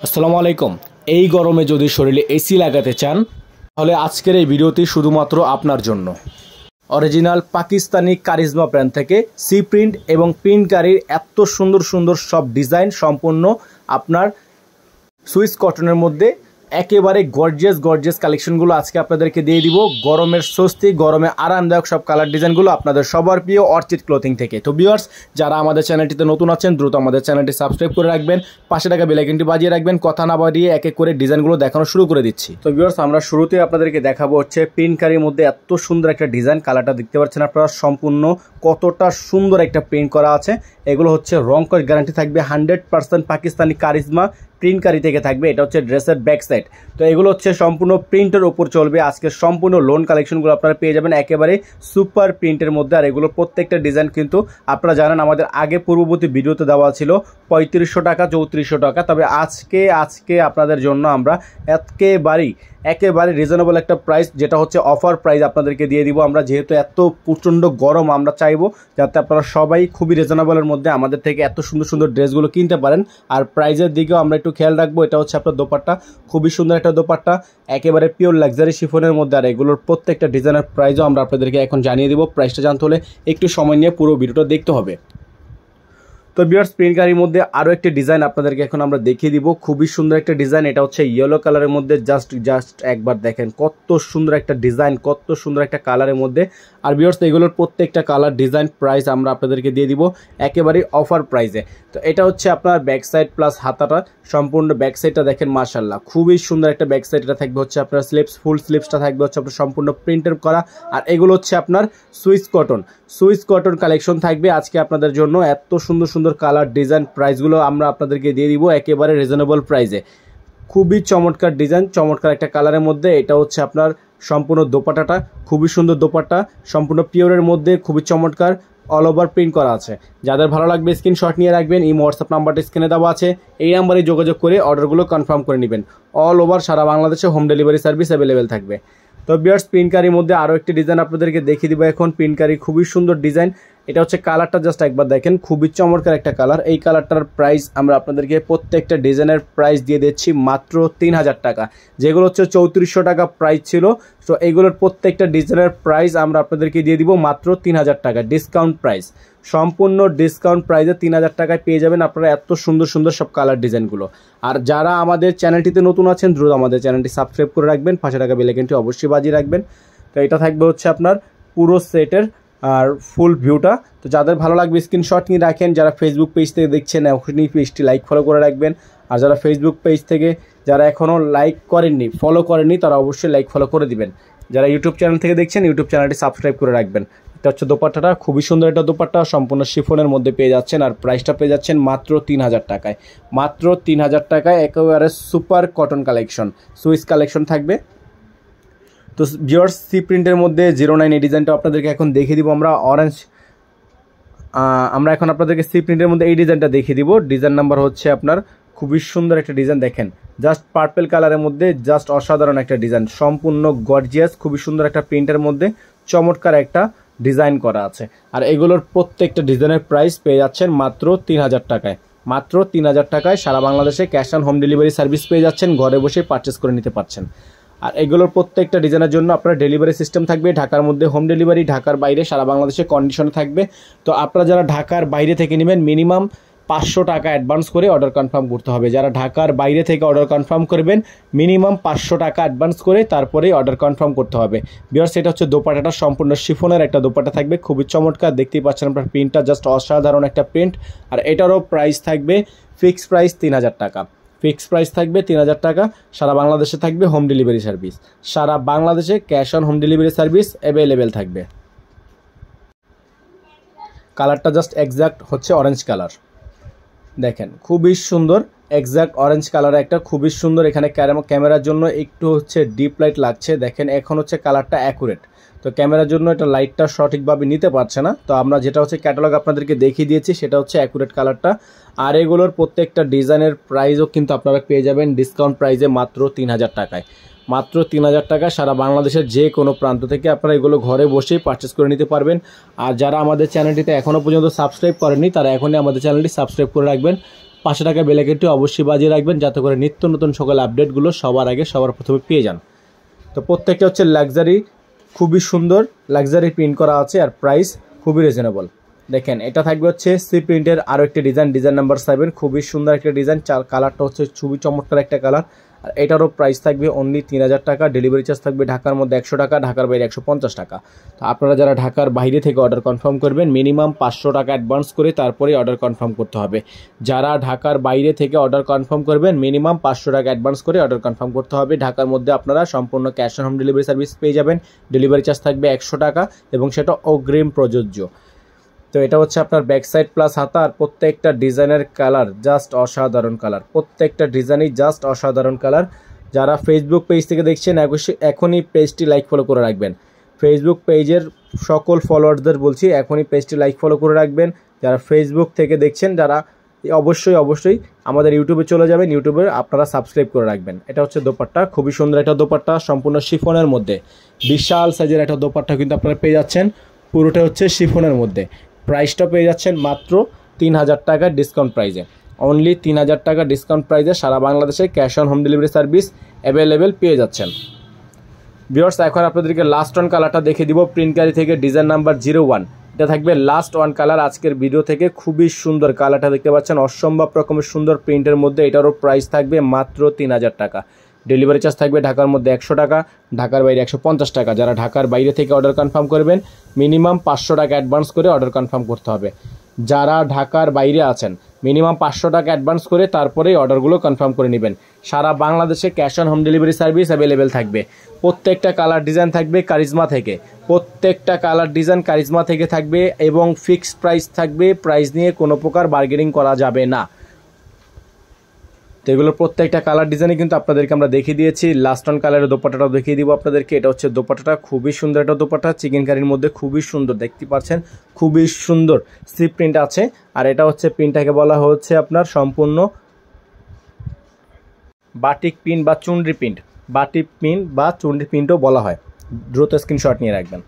আসসালামু আলাইকুম। এই গরমে যদি শরীরে এসি লাগাতে চান তাহলে আজকের এই ভিডিওটি শুধুমাত্র আপনার জন্য। অরিজিনাল পাকিস্তানি কারিজমা ব্র্যান্ড থেকে সি প্রিন্ট এবং প্রিন্টকারীর এত সুন্দর সুন্দর সব ডিজাইন সম্পূর্ণ আপনার সুইস কটনের মধ্যে একেবারে গর্জিয়াস কালেকশনগুলো আজকে আপনাদেরকে দিয়ে দিব। গরমের স্বস্তি, গরমে আরামদায়ক সব কালার ডিজাইনগুলো আপনাদের সবার প্রিয় অর্চিড ক্লোথিং থেকে। তো ভিউয়ার্স, যারা আমাদের চ্যানেলটিতে নতুন আছেন দ্রুত আমাদের চ্যানেলটি সাবস্ক্রাইব করে রাখবেন, পাশে থাকা বেল আইকনটি বাজিয়ে রাখবেন। কথা না বাড়িয়ে এক এক করে ডিজাইনগুলো দেখানো শুরু করে দিচ্ছি। তো ভিউয়ার্স, আমরা শুরুতেই আপনাদেরকে দেখাবো হচ্ছে প্রিন্টকারীর মধ্যে এত সুন্দর একটা ডিজাইন। কালারটা দেখতে পাচ্ছেন আপনারা, সম্পূর্ণ কতটা সুন্দর একটা প্রিন্ট করা আছে। এগুলো হচ্ছে রং কস গ্যারান্টি থাকবে, 100% পাকিস্তানি কারিজমা প্রিন্টকারী থেকে থাকবে। এটা হচ্ছে ড্রেসের ব্যাক সাইড। তো এগুলো হচ্ছে সম্পূর্ণ প্রিন্টের উপর চলবে। আজকে সম্পূর্ণ লোন কালেকশনগুলো আপনারা পেয়ে যাবেন একেবারে সুপার প্রিন্টের মধ্যে। আর এগুলো প্রত্যেকটা ডিজাইন কিন্তু আপনারা জানেন আমাদের আগে পূর্ববর্তী ভিডিওতে দেওয়া ছিল 3500 টাকা, 3400 টাকা। তবে আজকে আপনাদের জন্য আমরা একেবারে রিজনেবল একটা প্রাইস, যেটা হচ্ছে অফার প্রাইস আপনাদেরকে দিয়ে দিব আমরা। যেহেতু এত প্রচণ্ড গরম, আমরা চাইবো যাতে আপনারা সবাই খুবই রিজনেবলের মধ্যে আমাদের থেকে এত সুন্দর সুন্দর ড্রেসগুলো কিনতে পারেন। আর প্রাইজের দিকেও আমরা একটু খেয়াল রাখবো। এটা হচ্ছে আপনার দোপাট্টা, খুবই সুন্দর একটা দোপাট্টা, একেবারে পিওর লাক্সারি শিফনের মধ্যে। আর এগুলোর প্রত্যেকটা ডিজাইনের প্রাইসও আমরা আপনাদেরকে এখন জানিয়ে দিব। প্রাইসটা জানতে হলে একটু সময় নিয়ে পুরো ভিডিওটা দেখতে হবে। তো ভিউয়ার্স, প্রিন্টকারীর মধ্যে আরও একটি ডিজাইন আপনাদেরকে এখন আমরা দেখিয়ে দিব। খুবই সুন্দর একটা ডিজাইন। এটা হচ্ছে ইয়েলো কালারের মধ্যে। জাস্ট একবার দেখেন কত সুন্দর একটা ডিজাইন, কত সুন্দর একটা কালারের মধ্যে। আর ভিউয়ার্স, এগুলোর প্রত্যেকটা কালার ডিজাইন প্রাইস আমরা আপনাদেরকে দিয়ে দিব একেবারে অফার প্রাইসে। তো এটা হচ্ছে আপনার ব্যাক সাইড প্লাস হাতাটা, সম্পূর্ণ ব্যাক সাইডটা দেখেন মাশাআল্লাহ খুবই সুন্দর একটা ব্যাক সাইড। এটা থাকবে হচ্ছে আপনার স্লিপস, ফুল স্লিপসটা থাকবে হচ্ছে আপনার সম্পূর্ণ প্রিন্টের করা। আর এগুলো হচ্ছে আপনার সুইস কটন কালেকশন থাকবে আজকে আপনাদের জন্য। এত সুন্দর সুন্দর কালার ডিজাইন, প্রাইসগুলো আমরা আপনাদেরকে দিয়ে দিব একেবারে রিজনেবল প্রাইসে। খুবই চমৎকার ডিজাইন, চমৎকার একটা কালারের মধ্যে। এটা হচ্ছে আপনার সম্পূর্ণ দোপাট্টাটা, খুবই সুন্দর দোপাট্টা, সম্পূর্ণ পিওরের মধ্যে, খুবই চমৎকার অল ওভার প্রিন্ট করা আছে। যাদের ভালো লাগবে স্ক্রিনশট নিয়ে রাখবেন। এই হোয়াটসঅ্যাপ নাম্বারটা স্ক্রিনে দেওয়া আছে, এই নাম্বারে যোগাযোগ করে অর্ডারগুলো কনফার্ম করে নেবেন। অল ওভার সারা বাংলাদেশে হোম ডেলিভারি সার্ভিস অ্যাভেলেবেল থাকবে। তো ভিউয়ার্স, প্রিন্টকারীর মধ্যে আরও একটি ডিজাইন আপনাদেরকে দেখিয়ে দিব এখন। প্রিন্টকারী খুবই সুন্দর ডিজাইন। এটা হচ্ছে কালারটা জাস্ট একবার দেখেন, খুবই চমৎকার একটা কালার। এই কালারটার প্রাইস আমরা আপনাদেরকে প্রত্যেকটা ডিজাইনের প্রাইস দিয়ে দিচ্ছি মাত্র 3000 টাকা। যেগুলো হচ্ছে 3400 টাকা প্রাইস ছিল। তো এইগুলোর প্রত্যেকটা ডিজাইনের প্রাইস আমরা আপনাদেরকে দিয়ে দিব মাত্র 3000 টাকা, ডিসকাউন্ট প্রাইস। সম্পূর্ণ ডিসকাউন্ট প্রাইসে 3000 টাকায় পেয়ে যাবেন আপনারা এত সুন্দর সুন্দর সব কালার ডিজাইনগুলো। আর যারা আমাদের চ্যানেলটিতে নতুন আছেন দ্রুত আমাদের চ্যানেলটি সাবস্ক্রাইব করে রাখবেন, পাশে থাকা বেল আইকনটি অবশ্যই বাজিয়ে রাখবেন। তো এটা থাকবে হচ্ছে আপনার পুরো সেটের আর ফুল ভিউটা। তো যাদের ভালো লাগবে স্ক্রিনশট নিয়ে রাখেন। যারা ফেসবুক পেজ থেকে দেখছেন এখনই পেজটি লাইক ফলো করে রাখবেন। আর যারা ফেসবুক পেজ থেকে যারা এখনও ফলো করেননি তারা অবশ্যই লাইক ফলো করে দিবেন। যারা ইউটিউব চ্যানেল থেকে দেখছেন ইউটিউব চ্যানেলটি সাবস্ক্রাইব করে রাখবেন। এটা হচ্ছে দোপাট্টাটা, খুবই সুন্দর একটা দোপাট্টা, সম্পূর্ণ শিফনের মধ্যে পেয়ে যাচ্ছেন। আর প্রাইসটা পেয়ে যাচ্ছেন মাত্র 3000 টাকায়, মাত্র 3000 টাকায়। একেবারে super cotton collection, Swiss collection থাকবে। তো ভিউয়ার্স, সি প্রিন্টের মধ্যে 09 এই ডিজাইনটা আপনাদেরকে এখন দেখিয়ে দিব আমরা। আমরা এখন আপনাদেরকে সি প্রিন্টের মধ্যে এই ডিজাইনটা দেখিয়ে দিব। ডিজাইন নাম্বার হচ্ছে আপনার, খুবই সুন্দর একটা ডিজাইন দেখেন, জাস্ট পার্পল কালারের মধ্যে, জাস্ট অসাধারণ একটা ডিজাইন, সম্পূর্ণ গর্জিয়াস, খুবই সুন্দর একটা প্রিন্টের মধ্যে চমৎকার একটা ডিজাইন করা আছে। আর এগুলোর প্রত্যেকটা ডিজাইনের প্রাইস পেয়ে যাচ্ছেন মাত্র 3000 টাকায়, মাত্র 3000 টাকায়। সারা বাংলাদেশে cash on home delivery service পেয়ে যাচ্ছেন, ঘরে বসে পারচেস করে নিতে পারছেন। আর এগুলোর প্রত্যেকটা ডিজাইনের জন্য আপনার ডেলিভারি সিস্টেম থাকবে। ঢাকার মধ্যে হোম ডেলিভারি, ঢাকার বাইরে সারা বাংলাদেশে কন্ডিশনে থাকবে। তো আপনারা যারা ঢাকার বাইরে থেকে নেবেন মিনিমাম 500 টাকা অ্যাডভান্স করে অর্ডার কনফার্ম করতে হবে। যারা ঢাকার বাইরে থেকে অর্ডার কনফার্ম করবেন মিনিমাম 500 টাকা অ্যাডভান্স করে তারপরেই অর্ডার কনফার্ম করতে হবে। ভিউয়ার্স, এটা হচ্ছে দোপাট্টাটা, সম্পূর্ণ শিফনের একটা দোপাট্টা থাকবে, খুবই চমৎকার। দেখতেই পাচ্ছেন আপনার প্রিন্টটা, জাস্ট অসাধারণ একটা প্রিন্ট। আর এটারও প্রাইস থাকবে ফিক্স প্রাইস 3000 টাকা, ফিক্স প্রাইস থাকবে 3000 টাকা। সারা বাংলাদেশে থাকবে হোম ডেলিভারি সার্ভিস, সারা বাংলাদেশে cash on home delivery service available থাকবে। কালারটা জাস্ট এক্স্যাক্ট হচ্ছে অরেঞ্জ কালার, দেখেন খুবই সুন্দর, এক্স্যাক্ট অরেঞ্জ কালার একটা, খুবই সুন্দর। এখানে ক্যামেরার জন্য একটু হচ্ছে ডিপ লাইট লাগছে, দেখেন এখন হচ্ছে কালারটা অ্যাকুরেট। তো ক্যামেরার জন্য এটা লাইটটা সঠিকভাবে নিতে পারছে না। তো আমরা যেটা হচ্ছে ক্যাটালগ আপনাদেরকে দেখিয়ে দিয়েছি সেটা হচ্ছে অ্যাকুরেট কালারটা। আর এগুলোর প্রত্যেকটা ডিজাইনের প্রাইসও কিন্তু আপনারা পেয়ে যাবেন ডিসকাউন্ট প্রাইসে মাত্র 3000 টাকায়, মাত্র 3000 টাকা। সারা বাংলাদেশের যে কোনো প্রান্ত থেকে আপনারা এগুলো ঘরে বসেই পারচেস করে নিতে পারবেন। আর যারা আমাদের চ্যানেলটিতে এখনও পর্যন্ত সাবস্ক্রাইব করেননি তারা এখনই আমাদের চ্যানেলটি সাবস্ক্রাইব করে রাখবেন, পাঁচশো টাকা বেল আইকনটি অবশ্যই বাজিয়ে রাখবেন, যাতে করে নিত্য নতুন সকল আপডেটগুলো সবার আগে সবার প্রথমে পেয়ে যান। তো প্রত্যেকটা হচ্ছে লাক্সারি, খুবই সুন্দর লাক্সারি প্রিন্ট করা আছে, আর প্রাইস খুবই রিজনেবল। দেখেন এটা থাকবে হচ্ছে সি প্রিন্টের আরও একটি ডিজাইন নাম্বার 7, খুবই সুন্দর একটা ডিজাইন, কালারটা হচ্ছে খুবই চমৎকার একটা কালার। আর এটারও প্রাইস থাকবে অনলি 3000 টাকা। ডেলিভারি চার্জ থাকবে ঢাকার মধ্যে 100 টাকা, ঢাকার বাইরে 150 টাকা। তো আপনারা যারা ঢাকার বাইরে থেকে অর্ডার কনফার্ম করবেন মিনিমাম 500 টাকা অ্যাডভান্স করে তারপরে অর্ডার কনফার্ম করতে হবে। যারা ঢাকার বাইরে থেকে অর্ডার কনফার্ম করবেন মিনিমাম 500 টাকা অ্যাডভান্স করে অর্ডার কনফার্ম করতে হবে। ঢাকার মধ্যে আপনারা সম্পূর্ণ cash on home delivery service পেয়ে যাবেন। ডেলিভারি চার্জ থাকবে 100 টাকা এবং সেটা অগ্রিম প্রযোজ্য। তো এটা হচ্ছে আপনার ব্যাক সাইড প্লাস হাতা, আর প্রত্যেকটা ডিজাইনের কালার জাস্ট অসাধারণ কালার, প্রত্যেকটা ডিজাইনই জাস্ট অসাধারণ কালার। যারা ফেসবুক পেজ থেকে দেখছেন এখনই পেজটি লাইক ফলো করে রাখবেন। ফেসবুক পেজের সকল ফলোয়ারদের বলছি এখনই পেজটি লাইক ফলো করে রাখবেন। যারা ফেসবুক থেকে দেখছেন যারা অবশ্যই আমাদের ইউটিউবে চলে যাবেন, ইউটিউবে আপনারা সাবস্ক্রাইব করে রাখবেন। এটা হচ্ছে দোপাট্টা, খুবই সুন্দর একটা দোপাট্টা, সম্পূর্ণ শিফনের মধ্যে বিশাল সাইজের একটা দোপাট্টা কিন্তু আপনারা পেয়ে যাচ্ছেন। পুরোটা হচ্ছে শিফনের মধ্যে। প্রাইসটা পেয়ে যাচ্ছেন মাত্র 3000 টাকা ডিসকাউন্ট প্রাইসে, অনলি 3000 টাকা ডিসকাউন্ট প্রাইসে সারা বাংলাদেশে cash on home delivery service available পেয়ে যাচ্ছেন। ভিউয়ার্স এখন আপনাদেরকে লাস্ট ওয়ান কালারটা দেখে দিব প্রিন্টকারি থেকে ডিজাইন নাম্বার 01। এটা থাকবে লাস্ট ওয়ান কালার আজকের ভিডিও থেকে, খুবই সুন্দর কালারটা দেখতে পাচ্ছেন, অসম্ভব রকমের সুন্দর প্রিন্টের মধ্যে। এটারও প্রাইস থাকবে মাত্র 3000 টাকা। ডেলিভারি চার্জ থাকবে ঢাকার মধ্যে 100 টাকা, ঢাকার বাইরে 150 টাকা। যারা ঢাকার বাইরে থেকে অর্ডার কনফার্ম করবেন মিনিমাম 500 টাকা অ্যাডভান্স করে অর্ডার কনফার্ম করতে হবে। যারা ঢাকার বাইরে আছেন মিনিমাম 500 টাকা অ্যাডভান্স করে তারপরেই অর্ডারগুলো কনফার্ম করে নেবেন। সারা বাংলাদেশে cash on home delivery service available থাকবে। প্রত্যেকটা কালার ডিজাইন থাকবে কারিজমা থেকে, প্রত্যেকটা কালার ডিজাইন কারিজমা থেকে থাকবে এবং ফিক্সড প্রাইস থাকবে। প্রাইস নিয়ে কোনো প্রকার বার্গেনিং করা যাবে না। তো এগুলোর প্রত্যেকটা কালার ডিজাইনে কিন্তু আপনাদেরকে আমরা দেখিয়ে দিয়েছি। লাস্ট ওয়ান কালারের দোপাট্টাটাও দেখিয়ে দিব আপনাদেরকে। এটা হচ্ছে দোপাট্টাটা, খুবই সুন্দর একটা দোপাট্টা, চিকেন কারির মধ্যে খুবই সুন্দর দেখতে পাচ্ছেন, খুবই সুন্দর সি প্রিন্ট আছে। আর এটা হচ্ছে প্রিন্টটাকে বলা হচ্ছে আপনার সম্পূর্ণ বাটিক প্রিন্ট বা চুনরি প্রিন্ট, বাটিক প্রিন্ট বা চুনরি প্রিন্টও বলা হয়। দ্রুত স্ক্রিনশট নিয়ে রাখবেন।